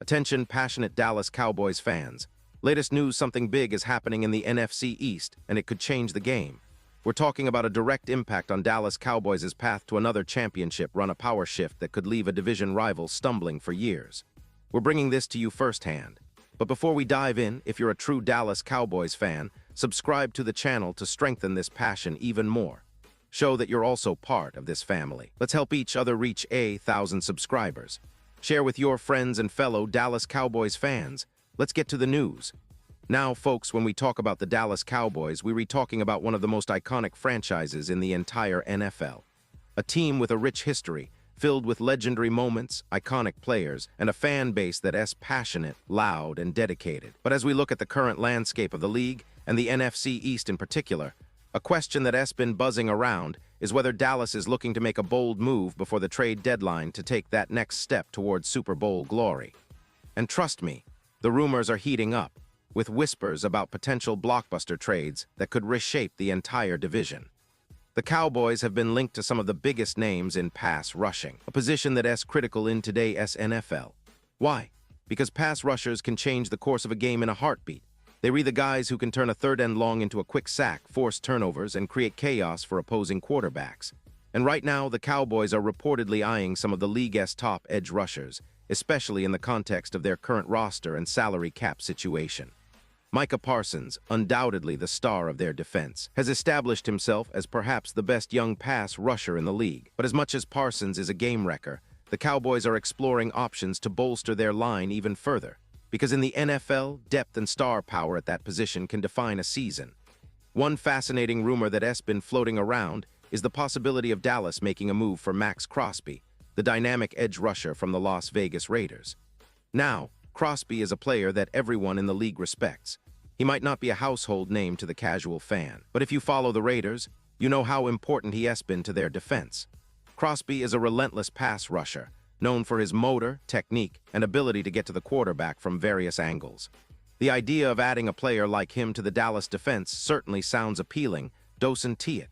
Attention, passionate Dallas Cowboys fans. Latest news, something big is happening in the NFC East, and it could change the game. We're talking about a direct impact on Dallas Cowboys' path to another championship run, a power shift that could leave a division rival stumbling for years. We're bringing this to you firsthand. But before we dive in, if you're a true Dallas Cowboys fan, subscribe to the channel to strengthen this passion even more. Show that you're also part of this family. Let's help each other reach 1,000 subscribers. Share with your friends and fellow Dallas Cowboys fans. Let's get to the news. Now, folks, when we talk about the Dallas Cowboys, we're talking about one of the most iconic franchises in the entire NFL. A team with a rich history, filled with legendary moments, iconic players, and a fan base that's passionate, loud, and dedicated. But as we look at the current landscape of the league, and the NFC East in particular, a question that's been buzzing around is whether Dallas is looking to make a bold move before the trade deadline to take that next step towards Super Bowl glory. And trust me, the rumors are heating up, with whispers about potential blockbuster trades that could reshape the entire division. The Cowboys have been linked to some of the biggest names in pass rushing, a position that's critical in today's NFL. Why? Because pass rushers can change the course of a game in a heartbeat. They're the guys who can turn a third and long into a quick sack, force turnovers, and create chaos for opposing quarterbacks. And right now, the Cowboys are reportedly eyeing some of the league's top edge rushers, especially in the context of their current roster and salary cap situation. Micah Parsons, undoubtedly the star of their defense, has established himself as perhaps the best young pass rusher in the league. But as much as Parsons is a game wrecker, the Cowboys are exploring options to bolster their line even further. Because in the NFL, depth and star power at that position can define a season. One fascinating rumor that's been floating around is the possibility of Dallas making a move for Max Crosby, the dynamic edge rusher from the Las Vegas Raiders. Now, Crosby is a player that everyone in the league respects. He might not be a household name to the casual fan, but if you follow the Raiders, you know how important he has been to their defense. Crosby is a relentless pass rusher, known for his motor, technique, and ability to get to the quarterback from various angles. The idea of adding a player like him to the Dallas defense certainly sounds appealing, doesn't it?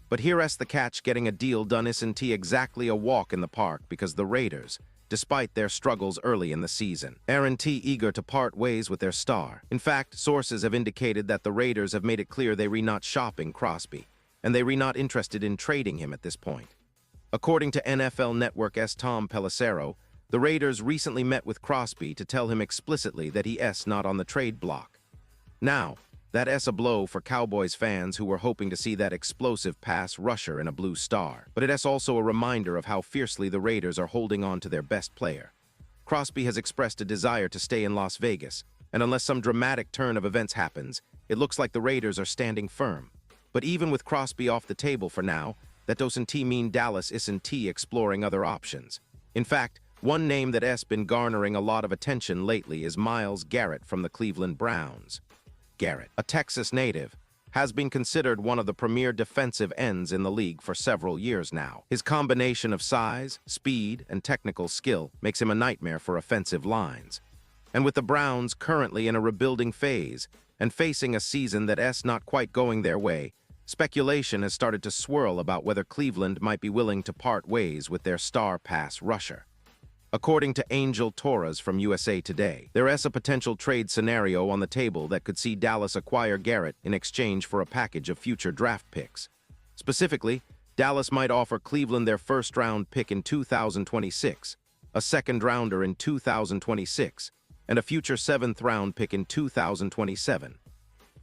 But here's the catch: getting a deal done isn't exactly a walk in the park, because the Raiders, despite their struggles early in the season, aren't eager to part ways with their star. In fact, sources have indicated that the Raiders have made it clear they're not shopping Crosby, and they're not interested in trading him at this point. According to NFL Network's Tom Pelissero, the Raiders recently met with Crosby to tell him explicitly that he's not on the trade block. Now, that's a blow for Cowboys fans who were hoping to see that explosive pass rusher in a blue star. But it's also a reminder of how fiercely the Raiders are holding on to their best player. Crosby has expressed a desire to stay in Las Vegas, and unless some dramatic turn of events happens, it looks like the Raiders are standing firm. But even with Crosby off the table for now, that doesn't mean Dallas isn't exploring other options. In fact, one name that's been garnering a lot of attention lately is Myles Garrett from the Cleveland Browns. Garrett, a Texas native, has been considered one of the premier defensive ends in the league for several years now. His combination of size, speed, and technical skill makes him a nightmare for offensive lines. And with the Browns currently in a rebuilding phase and facing a season that's not quite going their way, speculation has started to swirl about whether Cleveland might be willing to part ways with their star pass rusher. According to Angel Torres from USA Today, there is a potential trade scenario on the table that could see Dallas acquire Garrett in exchange for a package of future draft picks. Specifically, Dallas might offer Cleveland their first-round pick in 2026, a second-rounder in 2026, and a future seventh-round pick in 2027.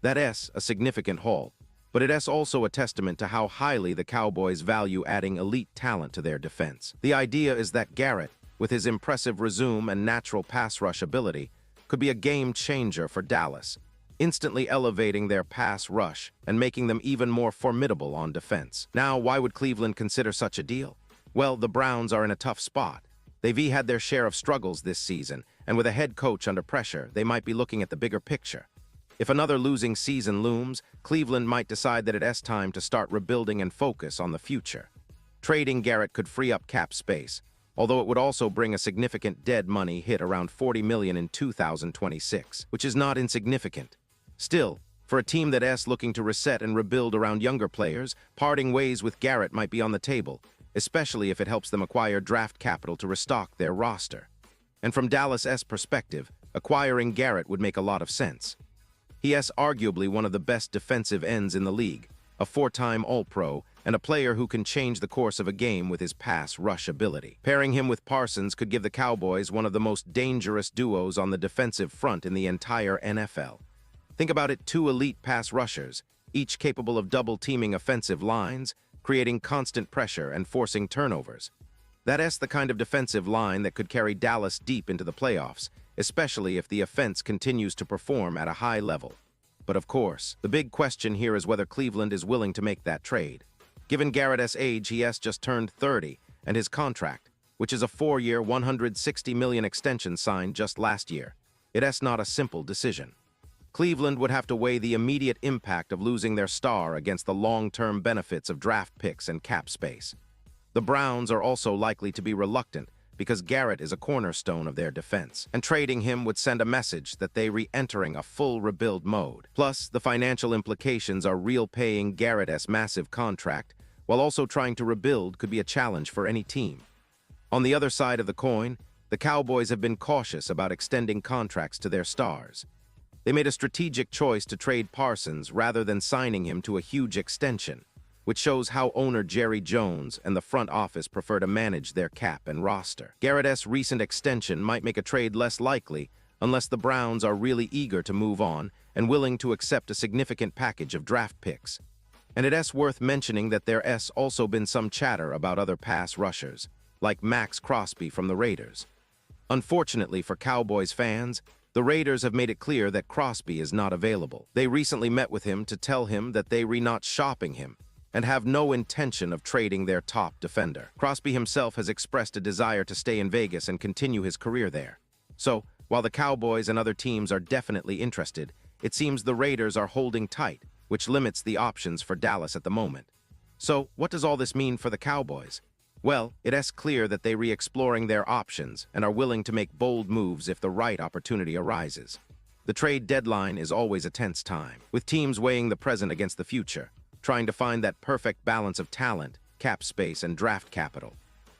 That's a significant haul, but it is also a testament to how highly the Cowboys value adding elite talent to their defense. The idea is that Garrett, with his impressive resume and natural pass rush ability, could be a game-changer for Dallas, instantly elevating their pass rush and making them even more formidable on defense. Now, why would Cleveland consider such a deal? Well, the Browns are in a tough spot. They've had their share of struggles this season, and with a head coach under pressure, they might be looking at the bigger picture. If another losing season looms, Cleveland might decide that it's time to start rebuilding and focus on the future. Trading Garrett could free up cap space, although it would also bring a significant dead money hit, around $40 million in 2026, which is not insignificant. Still, for a team that's looking to reset and rebuild around younger players, parting ways with Garrett might be on the table, especially if it helps them acquire draft capital to restock their roster. And from Dallas' perspective, acquiring Garrett would make a lot of sense. He is arguably one of the best defensive ends in the league, a four-time All-Pro, and a player who can change the course of a game with his pass-rush ability. Pairing him with Parsons could give the Cowboys one of the most dangerous duos on the defensive front in the entire NFL. Think about it, two elite pass rushers, each capable of double-teaming offensive lines, creating constant pressure and forcing turnovers. That's the kind of defensive line that could carry Dallas deep into the playoffs, especially if the offense continues to perform at a high level. But of course, the big question here is whether Cleveland is willing to make that trade. Given Garrett's age, he has just turned 30, and his contract, which is a 4-year, $160 million extension signed just last year, it's not a simple decision. Cleveland would have to weigh the immediate impact of losing their star against the long-term benefits of draft picks and cap space. The Browns are also likely to be reluctant because Garrett is a cornerstone of their defense, and trading him would send a message that they're re-entering a full rebuild mode. Plus, the financial implications are real. Paying Garrett's massive contract while also trying to rebuild could be a challenge for any team. On the other side of the coin, the Cowboys have been cautious about extending contracts to their stars. They made a strategic choice to trade Parsons rather than signing him to a huge extension, which shows how owner Jerry Jones and the front office prefer to manage their cap and roster. Garrett's recent extension might make a trade less likely unless the Browns are really eager to move on and willing to accept a significant package of draft picks. And it's worth mentioning that there's also been some chatter about other pass rushers, like Max Crosby from the Raiders. Unfortunately for Cowboys fans, the Raiders have made it clear that Crosby is not available. They recently met with him to tell him that they're not shopping him and have no intention of trading their top defender. Crosby himself has expressed a desire to stay in Vegas and continue his career there. So, while the Cowboys and other teams are definitely interested, it seems the Raiders are holding tight, which limits the options for Dallas at the moment. So, what does all this mean for the Cowboys? Well, it's clear that they're re-exploring their options and are willing to make bold moves if the right opportunity arises. The trade deadline is always a tense time, with teams weighing the present against the future, trying to find that perfect balance of talent, cap space, and draft capital.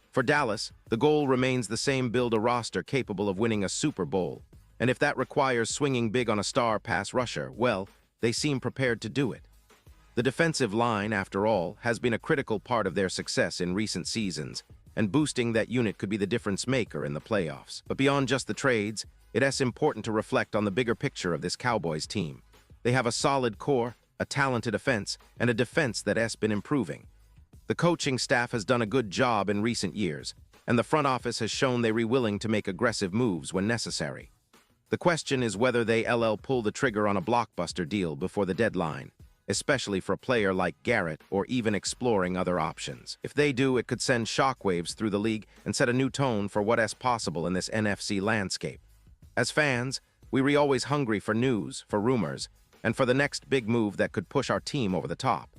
For Dallas, the goal remains the same: build a roster capable of winning a Super Bowl. And if that requires swinging big on a star pass rusher, well, they seem prepared to do it. The defensive line, after all, has been a critical part of their success in recent seasons, and boosting that unit could be the difference maker in the playoffs. But beyond just the trades, it's important to reflect on the bigger picture of this Cowboys team. They have a solid core, a talented offense, and a defense that has been improving. The coaching staff has done a good job in recent years, and the front office has shown they're willing to make aggressive moves when necessary. The question is whether they'll pull the trigger on a blockbuster deal before the deadline, especially for a player like Garrett, or even exploring other options. If they do, it could send shockwaves through the league and set a new tone for what is possible in this NFC landscape. As fans, we're always hungry for news, for rumors, and for the next big move that could push our team over the top.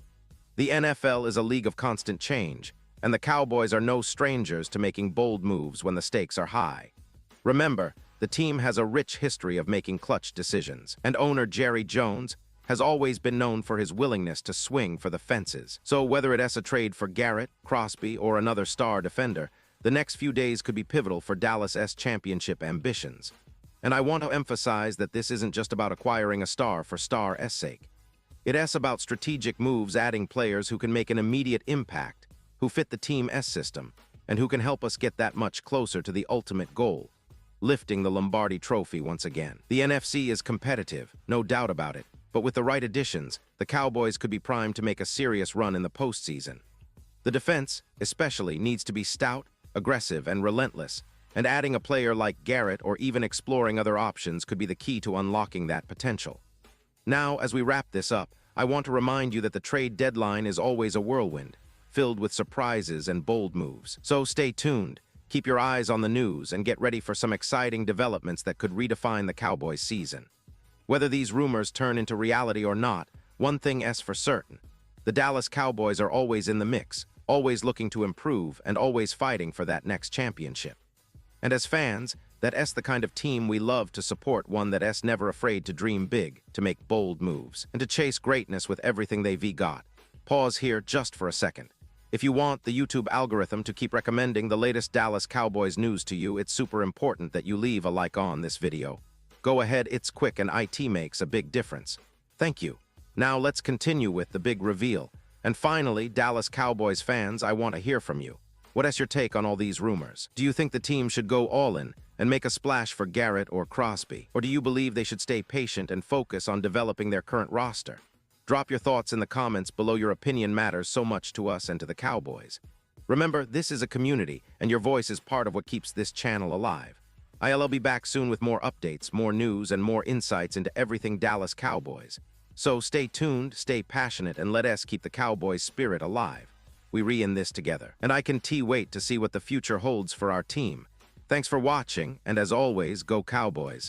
The NFL is a league of constant change, and the Cowboys are no strangers to making bold moves when the stakes are high. Remember, the team has a rich history of making clutch decisions, and owner Jerry Jones has always been known for his willingness to swing for the fences. So whether it's a trade for Garrett, Crosby, or another star defender, the next few days could be pivotal for Dallas's championship ambitions. And I want to emphasize that this isn't just about acquiring a star for star's sake. It's about strategic moves, adding players who can make an immediate impact, who fit the team's system, and who can help us get that much closer to the ultimate goal, lifting the Lombardi Trophy once again. The NFC is competitive, no doubt about it, but with the right additions, the Cowboys could be primed to make a serious run in the postseason. The defense, especially, needs to be stout, aggressive, and relentless, and adding a player like Garrett or even exploring other options could be the key to unlocking that potential. Now, as we wrap this up, I want to remind you that the trade deadline is always a whirlwind, filled with surprises and bold moves. So stay tuned, keep your eyes on the news, and get ready for some exciting developments that could redefine the Cowboys season. Whether these rumors turn into reality or not, one thing is for certain: the Dallas Cowboys are always in the mix, always looking to improve, and always fighting for that next championship. And as fans, that's the kind of team we love to support, one that's never afraid to dream big, to make bold moves, and to chase greatness with everything they've got. Pause here just for a second. If you want the YouTube algorithm to keep recommending the latest Dallas Cowboys news to you, it's super important that you leave a like on this video. Go ahead, it's quick and IT makes a big difference. Thank you. Now let's continue with the big reveal. And finally, Dallas Cowboys fans, I want to hear from you. What is your take on all these rumors? Do you think the team should go all in and make a splash for Garrett or Crosby? Or do you believe they should stay patient and focus on developing their current roster? Drop your thoughts in the comments below. Your opinion matters so much to us and to the Cowboys. Remember, this is a community, and your voice is part of what keeps this channel alive. I'll be back soon with more updates, more news, and more insights into everything Dallas Cowboys. So stay tuned, stay passionate, and let us keep the Cowboys spirit alive. We re-in this together, and I can wait to see what the future holds for our team. Thanks for watching, and as always, go Cowboys.